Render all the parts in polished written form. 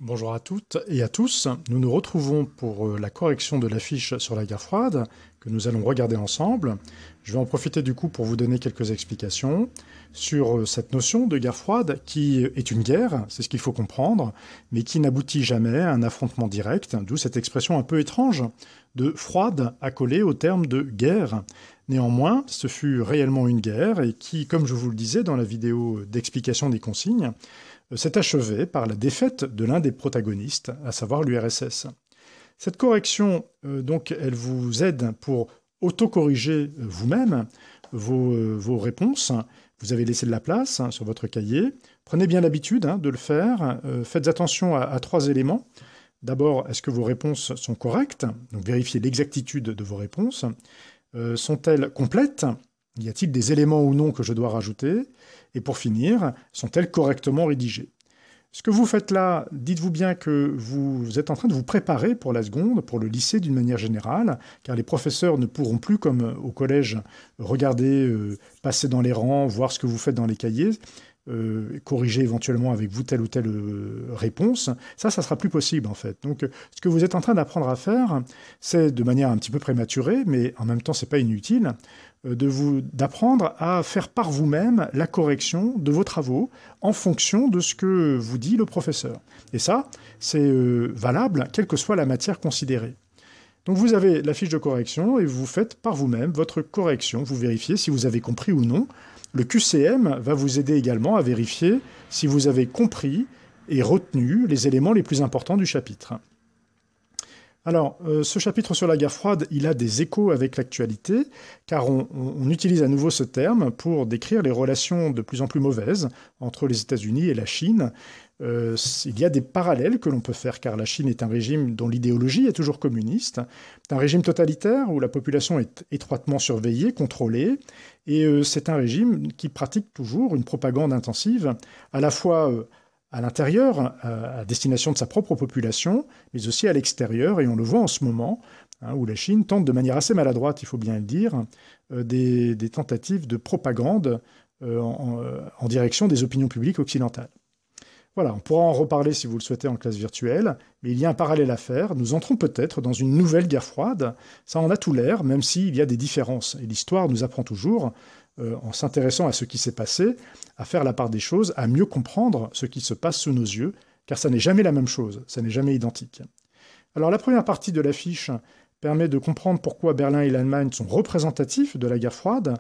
Bonjour à toutes et à tous. Nous nous retrouvons pour la correction de l'affiche sur la guerre froide que nous allons regarder ensemble. Je vais en profiter du coup pour vous donner quelques explications sur cette notion de guerre froide qui est une guerre, c'est ce qu'il faut comprendre, mais qui n'aboutit jamais à un affrontement direct, d'où cette expression un peu étrange de froide accolée au terme de guerre. Néanmoins, ce fut réellement une guerre et qui, comme je vous le disais dans la vidéo d'explication des consignes, s'est achevée par la défaite de l'un des protagonistes, à savoir l'URSS. Cette correction, donc, elle vous aide pour autocorriger vous-même vos réponses. Vous avez laissé de la place sur votre cahier. Prenez bien l'habitude de le faire. Faites attention à trois éléments. D'abord, est-ce que vos réponses sont correctes? Donc vérifiez l'exactitude de vos réponses. Sont-elles complètes? Y a-t-il des éléments ou non que je dois rajouter? Et pour finir, sont-elles correctement rédigées? Ce que vous faites là, dites-vous bien que vous êtes en train de vous préparer pour la seconde, pour le lycée d'une manière générale, car les professeurs ne pourront plus, comme au collège, regarder, passer dans les rangs, voir ce que vous faites dans les cahiers, corriger éventuellement avec vous telle ou telle réponse. Ça sera plus possible en fait. Donc ce que vous êtes en train d'apprendre à faire, c'est de manière un petit peu prématurée, mais en même temps c'est pas inutile, d'apprendre à faire par vous-même la correction de vos travaux en fonction de ce que vous dit le professeur. Et ça, c'est valable quelle que soit la matière considérée. Donc vous avez la fiche de correction et vous faites par vous-même votre correction. Vous vérifiez si vous avez compris ou non. Le QCM va vous aider également à vérifier si vous avez compris et retenu les éléments les plus importants du chapitre. Alors, ce chapitre sur la guerre froide, il a des échos avec l'actualité, car on utilise à nouveau ce terme pour décrire les relations de plus en plus mauvaises entre les États-Unis et la Chine. Il y a des parallèles que l'on peut faire, car la Chine est un régime dont l'idéologie est toujours communiste. C'est un régime totalitaire où la population est étroitement surveillée, contrôlée, et c'est un régime qui pratique toujours une propagande intensive, à la fois à l'intérieur, à destination de sa propre population, mais aussi à l'extérieur, et on le voit en ce moment, où la Chine tente de manière assez maladroite, il faut bien le dire, des tentatives de propagande en direction des opinions publiques occidentales. Voilà, on pourra en reparler si vous le souhaitez en classe virtuelle, mais il y a un parallèle à faire. Nous entrons peut-être dans une nouvelle guerre froide. Ça en a tout l'air, même s'il y a des différences. Et l'histoire nous apprend toujours, en s'intéressant à ce qui s'est passé, à faire la part des choses, à mieux comprendre ce qui se passe sous nos yeux, car ça n'est jamais la même chose, ça n'est jamais identique. Alors la première partie de l'affiche permet de comprendre pourquoi Berlin et l'Allemagne sont représentatifs de la guerre froide.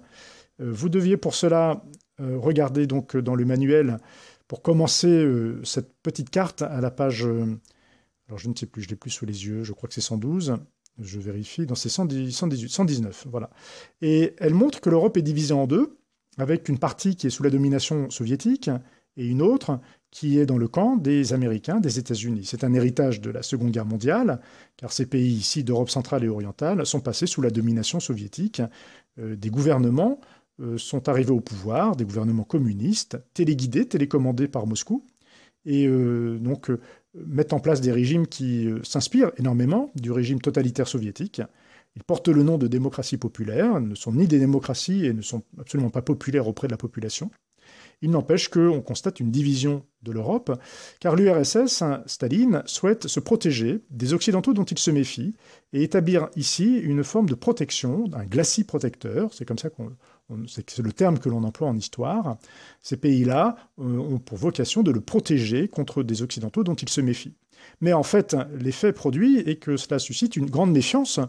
Vous deviez pour cela regarder donc dans le manuel, pour commencer cette petite carte à la page, alors je ne sais plus, je ne l'ai plus sous les yeux, je crois que c'est 112, je vérifie, non c'est 118, 119, voilà. Et elle montre que l'Europe est divisée en deux, avec une partie qui est sous la domination soviétique, et une autre qui est dans le camp des Américains, des États-Unis. C'est un héritage de la Seconde Guerre mondiale, car ces pays ici d'Europe centrale et orientale sont passés sous la domination soviétique. Des gouvernements sont arrivés au pouvoir, des gouvernements communistes, téléguidés, télécommandés par Moscou, et mettent en place des régimes qui s'inspirent énormément du régime totalitaire soviétique. Ils portent le nom de démocratie populaire, ne sont ni des démocraties et ne sont absolument pas populaires auprès de la population. Il n'empêche qu'on constate une division de l'Europe, car l'URSS, Staline, souhaite se protéger des Occidentaux dont il se méfie et établir ici une forme de protection, un glacis protecteur, c'est comme ça c'est le terme que l'on emploie en histoire. Ces pays-là ont pour vocation de le protéger contre des Occidentaux dont il se méfie. Mais en fait, l'effet produit est que cela suscite une grande méfiance,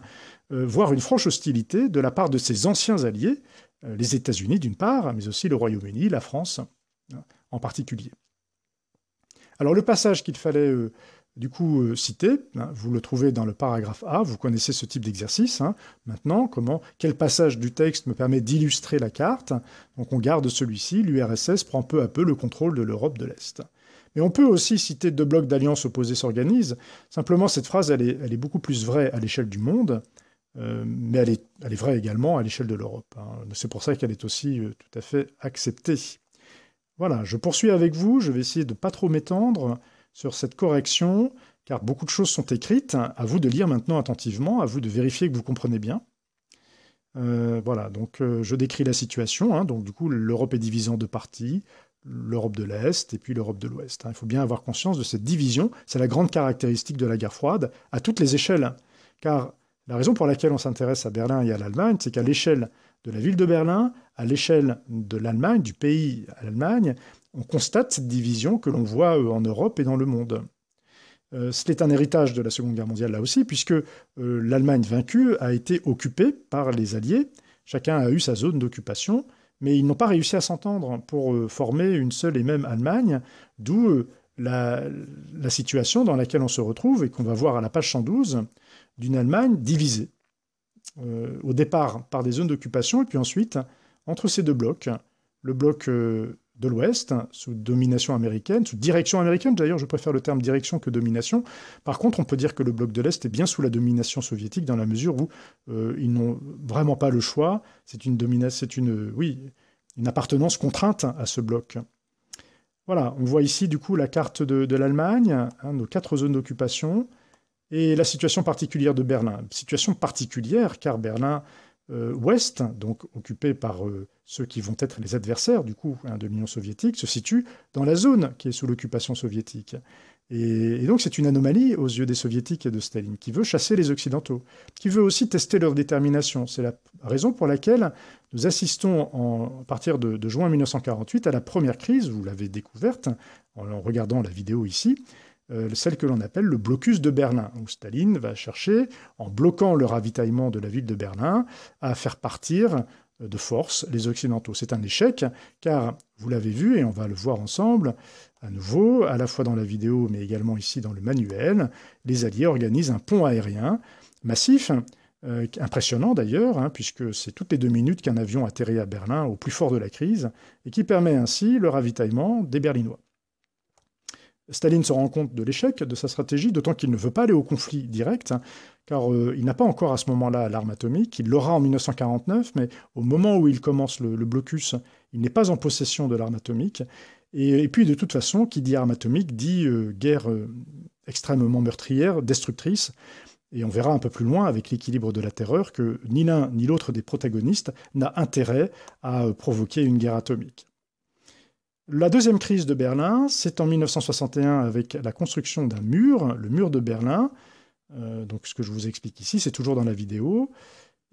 voire une franche hostilité de la part de ses anciens alliés, les États-Unis d'une part, mais aussi le Royaume-Uni, la France en particulier. Alors le passage qu'il fallait citer, vous le trouvez dans le paragraphe A, vous connaissez ce type d'exercice. Maintenant, quel passage du texte me permet d'illustrer la carte? Donc on garde celui-ci, l'URSS prend peu à peu le contrôle de l'Europe de l'Est. Mais on peut aussi citer deux blocs d'alliances opposées s'organisent. Simplement, cette phrase, elle est beaucoup plus vraie à l'échelle du monde, mais elle est vraie également à l'échelle de l'Europe. C'est pour ça qu'elle est aussi tout à fait acceptée. Voilà, je poursuis avec vous, je vais essayer de ne pas trop m'étendre sur cette correction, car beaucoup de choses sont écrites. À vous de lire maintenant attentivement, à vous de vérifier que vous comprenez bien. Voilà, donc je décris la situation. Donc du coup, l'Europe est divisée en deux parties. l'Europe de l'Est et puis l'Europe de l'Ouest. Il faut bien avoir conscience de cette division. C'est la grande caractéristique de la guerre froide, à toutes les échelles. Car la raison pour laquelle on s'intéresse à Berlin et à l'Allemagne, c'est qu'à l'échelle de la ville de Berlin, à l'échelle de l'Allemagne, du pays à l'Allemagne, on constate cette division que l'on voit en Europe et dans le monde. C'est un héritage de la Seconde Guerre mondiale là aussi, puisque l'Allemagne vaincue a été occupée par les Alliés. Chacun a eu sa zone d'occupation, mais ils n'ont pas réussi à s'entendre pour former une seule et même Allemagne, d'où la situation dans laquelle on se retrouve et qu'on va voir à la page 112, d'une Allemagne divisée. Au départ par des zones d'occupation, et puis ensuite entre ces deux blocs, le bloc de l'Ouest, sous domination américaine, sous direction américaine, d'ailleurs je préfère le terme direction que domination. Par contre, on peut dire que le bloc de l'Est est bien sous la domination soviétique, dans la mesure où ils n'ont vraiment pas le choix, c'est une appartenance contrainte à ce bloc. Voilà, on voit ici du coup la carte de l'Allemagne, nos 4 zones d'occupation, et la situation particulière de Berlin. Situation particulière, car Berlin Ouest, donc occupé par ceux qui vont être les adversaires du coup de l'Union soviétique, se situe dans la zone qui est sous l'occupation soviétique. Et donc c'est une anomalie aux yeux des soviétiques et de Staline, qui veut chasser les Occidentaux, qui veut aussi tester leur détermination. C'est la raison pour laquelle nous assistons à partir de juin 1948 à la première crise, vous l'avez découverte en regardant la vidéo ici, celle que l'on appelle le blocus de Berlin, où Staline va chercher, en bloquant le ravitaillement de la ville de Berlin, à faire partir de force les Occidentaux. C'est un échec, car vous l'avez vu, et on va le voir ensemble, à nouveau, à la fois dans la vidéo, mais également ici dans le manuel, les Alliés organisent un pont aérien massif, impressionnant d'ailleurs, puisque c'est toutes les 2 minutes qu'un avion atterrit à Berlin au plus fort de la crise, et qui permet ainsi le ravitaillement des Berlinois. Staline se rend compte de l'échec de sa stratégie, d'autant qu'il ne veut pas aller au conflit direct, car il n'a pas encore à ce moment-là l'arme atomique. Il l'aura en 1949, mais au moment où il commence le blocus, il n'est pas en possession de l'arme atomique. Et puis, de toute façon, qui dit arme atomique dit guerre extrêmement meurtrière, destructrice. Et on verra un peu plus loin, avec l'équilibre de la terreur, que ni l'un ni l'autre des protagonistes n'a intérêt à provoquer une guerre atomique. La deuxième crise de Berlin, c'est en 1961 avec la construction d'un mur, le mur de Berlin. Donc ce que je vous explique ici, c'est toujours dans la vidéo.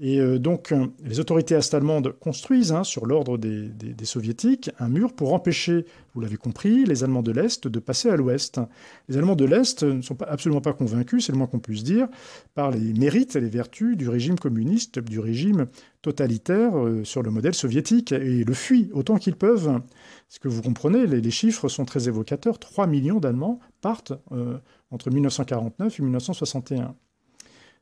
Et donc les autorités est-allemandes construisent, sur l'ordre des soviétiques, un mur pour empêcher, vous l'avez compris, les Allemands de l'Est de passer à l'Ouest. Les Allemands de l'Est ne sont absolument pas convaincus, c'est le moins qu'on puisse dire, par les mérites et les vertus du régime communiste, du régime totalitaire sur le modèle soviétique, et le fuient autant qu'ils peuvent. Ce que vous comprenez, les chiffres sont très évocateurs. 3 millions d'Allemands partent entre 1949 et 1961.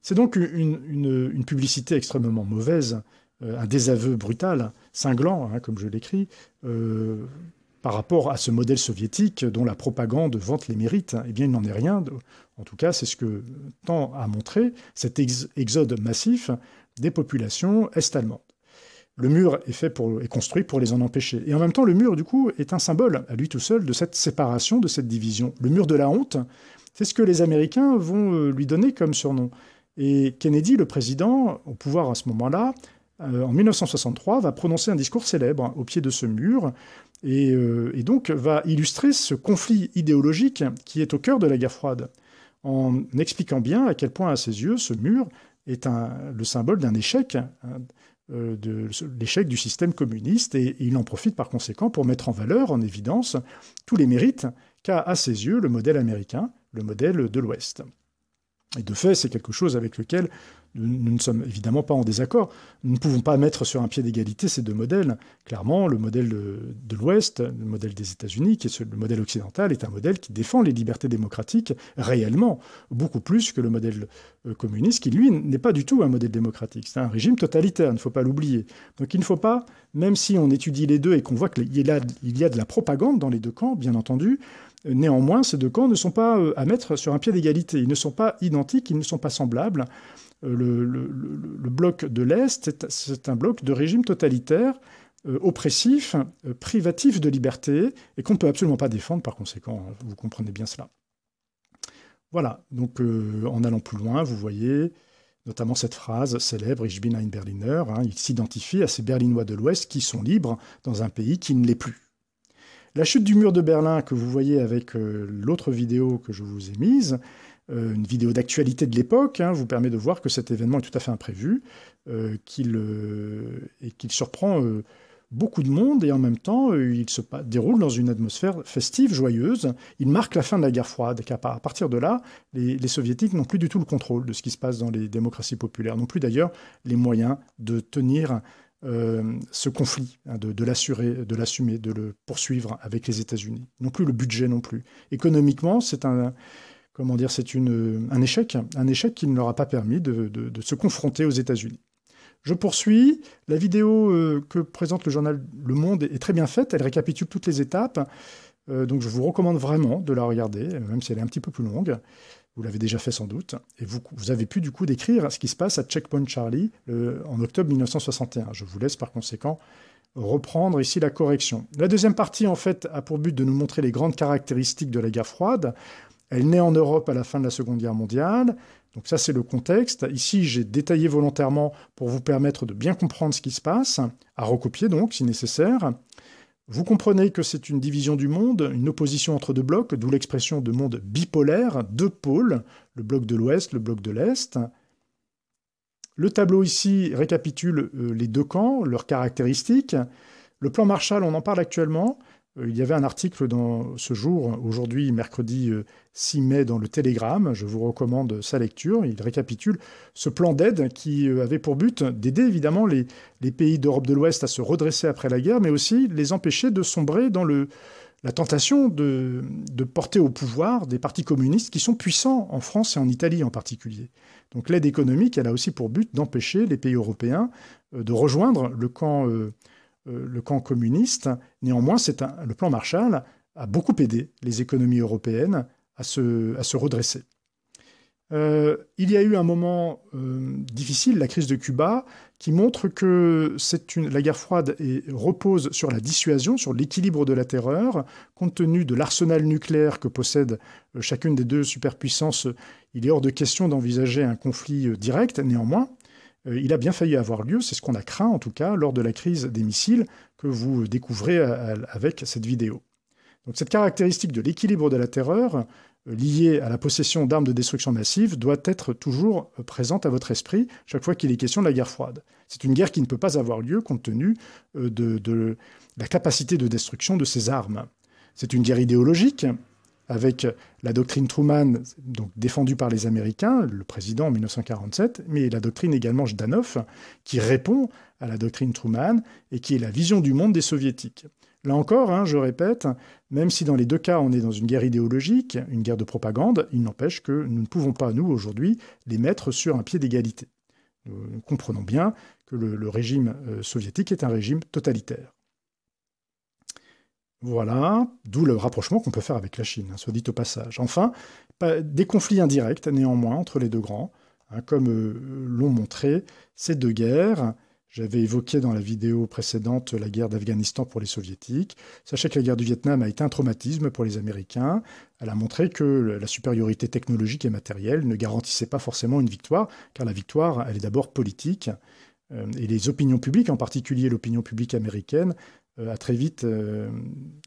C'est donc une publicité extrêmement mauvaise, un désaveu brutal, cinglant, comme je l'écris, par rapport à ce modèle soviétique dont la propagande vante les mérites. Eh bien, il n'en est rien. En tout cas, c'est ce que tend à montrer cet exode massif des populations est-allemandes. Le mur est construit pour les en empêcher. Et en même temps, le mur, du coup, est un symbole, à lui tout seul, de cette séparation, de cette division. Le mur de la honte, c'est ce que les Américains vont lui donner comme surnom. Et Kennedy, le président, au pouvoir à ce moment-là, en 1963, va prononcer un discours célèbre au pied de ce mur, et donc va illustrer ce conflit idéologique qui est au cœur de la guerre froide, en expliquant bien à quel point, à ses yeux, ce mur est le symbole d'un échec, de l'échec du système communiste, et il en profite par conséquent pour mettre en valeur, en évidence, tous les mérites qu'a à ses yeux le modèle américain, le modèle de l'Ouest. Et de fait, c'est quelque chose avec lequel nous ne sommes évidemment pas en désaccord. Nous ne pouvons pas mettre sur un pied d'égalité ces deux modèles. Clairement, le modèle de l'Ouest, le modèle des États-Unis, qui est le modèle occidental, est un modèle qui défend les libertés démocratiques réellement, beaucoup plus que le modèle communiste, qui, lui, n'est pas du tout un modèle démocratique. C'est un régime totalitaire, il ne faut pas l'oublier. Donc il ne faut pas, même si on étudie les deux et qu'on voit qu'il y a de la propagande dans les deux camps, bien entendu, néanmoins, ces deux camps ne sont pas à mettre sur un pied d'égalité. Ils ne sont pas identiques, ils ne sont pas semblables. Le bloc de l'Est, c'est un bloc de régime totalitaire, oppressif, privatif de liberté, et qu'on ne peut absolument pas défendre par conséquent. Vous comprenez bien cela. Voilà, donc en allant plus loin, vous voyez notamment cette phrase célèbre, Ich bin ein Berliner, il s'identifie à ces Berlinois de l'Ouest qui sont libres dans un pays qui ne l'est plus. La chute du mur de Berlin que vous voyez avec l'autre vidéo que je vous ai mise, une vidéo d'actualité de l'époque, vous permet de voir que cet événement est tout à fait imprévu, qu'il surprend beaucoup de monde, et en même temps, il se déroule dans une atmosphère festive, joyeuse. Il marque la fin de la guerre froide, car à partir de là, les soviétiques n'ont plus du tout le contrôle de ce qui se passe dans les démocraties populaires, non plus d'ailleurs les moyens de tenir ce conflit, de l'assumer, de le poursuivre avec les États-Unis. Non plus le budget non plus. Économiquement, c'est un échec qui ne leur a pas permis de se confronter aux États-Unis. Je poursuis. La vidéo que présente le journal Le Monde est très bien faite. Elle récapitule toutes les étapes. Donc je vous recommande vraiment de la regarder, même si elle est un petit peu plus longue. Vous l'avez déjà fait sans doute. Et vous avez pu du coup décrire ce qui se passe à Checkpoint Charlie en octobre 1961. Je vous laisse par conséquent reprendre ici la correction. La deuxième partie, en fait, a pour but de nous montrer les grandes caractéristiques de la guerre froide. Elle naît en Europe à la fin de la Seconde Guerre mondiale. Donc ça, c'est le contexte. Ici, j'ai détaillé volontairement pour vous permettre de bien comprendre ce qui se passe, à recopier donc, si nécessaire. Vous comprenez que c'est une division du monde, une opposition entre deux blocs, d'où l'expression de monde bipolaire, deux pôles, le bloc de l'Ouest, le bloc de l'Est. Le tableau ici récapitule les deux camps, leurs caractéristiques. Le plan Marshall, on en parle actuellement. Il y avait un article dans ce jour, aujourd'hui, mercredi 6 mai, dans le Télégramme. Je vous recommande sa lecture. Il récapitule ce plan d'aide qui avait pour but d'aider évidemment les pays d'Europe de l'Ouest à se redresser après la guerre, mais aussi les empêcher de sombrer dans la tentation de porter au pouvoir des partis communistes qui sont puissants en France et en Italie en particulier. Donc l'aide économique, elle a aussi pour but d'empêcher les pays européens de rejoindre le camp communiste. Néanmoins, le plan Marshall a beaucoup aidé les économies européennes à se redresser. Il y a eu un moment difficile, la crise de Cuba, qui montre que la guerre froide repose sur la dissuasion, sur l'équilibre de la terreur. Compte tenu de l'arsenal nucléaire que possède chacune des deux superpuissances, il est hors de question d'envisager un conflit direct. Néanmoins, il a bien failli avoir lieu, c'est ce qu'on a craint en tout cas, lors de la crise des missiles que vous découvrez avec cette vidéo. Donc cette caractéristique de l'équilibre de la terreur, liée à la possession d'armes de destruction massive, doit être toujours présente à votre esprit chaque fois qu'il est question de la guerre froide. C'est une guerre qui ne peut pas avoir lieu compte tenu de la capacité de destruction de ces armes. C'est une guerre idéologique, avec la doctrine Truman, donc défendue par les Américains, le président en 1947, mais la doctrine également Jdanov, qui répond à la doctrine Truman et qui est la vision du monde des Soviétiques. Là encore, je répète, même si dans les deux cas on est dans une guerre idéologique, une guerre de propagande, il n'empêche que nous ne pouvons pas, nous, aujourd'hui, les mettre sur un pied d'égalité. Nous comprenons bien que le régime soviétique est un régime totalitaire. Voilà, d'où le rapprochement qu'on peut faire avec la Chine, soit dit au passage. Enfin, des conflits indirects, néanmoins, entre les deux grands, comme l'ont montré ces deux guerres. J'avais évoqué dans la vidéo précédente la guerre d'Afghanistan pour les Soviétiques. Sachez que la guerre du Vietnam a été un traumatisme pour les Américains. Elle a montré que la supériorité technologique et matérielle ne garantissait pas forcément une victoire, car la victoire, elle est d'abord politique. Et les opinions publiques, en particulier l'opinion publique américaine, a très vite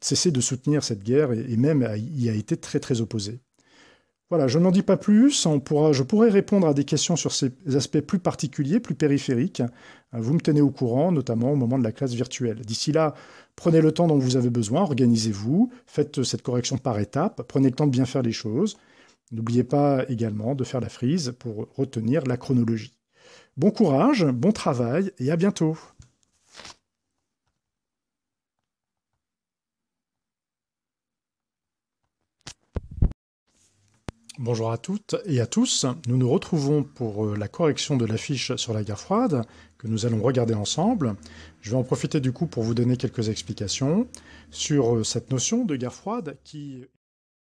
cessé de soutenir cette guerre et même y a été très très opposé. Voilà, je n'en dis pas plus, je pourrais répondre à des questions sur ces aspects plus particuliers, plus périphériques. Vous me tenez au courant, notamment au moment de la classe virtuelle. D'ici là, prenez le temps dont vous avez besoin, organisez-vous, faites cette correction par étapes, prenez le temps de bien faire les choses. N'oubliez pas également de faire la frise pour retenir la chronologie. Bon courage, bon travail et à bientôt. Bonjour à toutes et à tous, nous nous retrouvons pour la correction de l'affiche sur la guerre froide que nous allons regarder ensemble. Je vais en profiter du coup pour vous donner quelques explications sur cette notion de guerre froide qui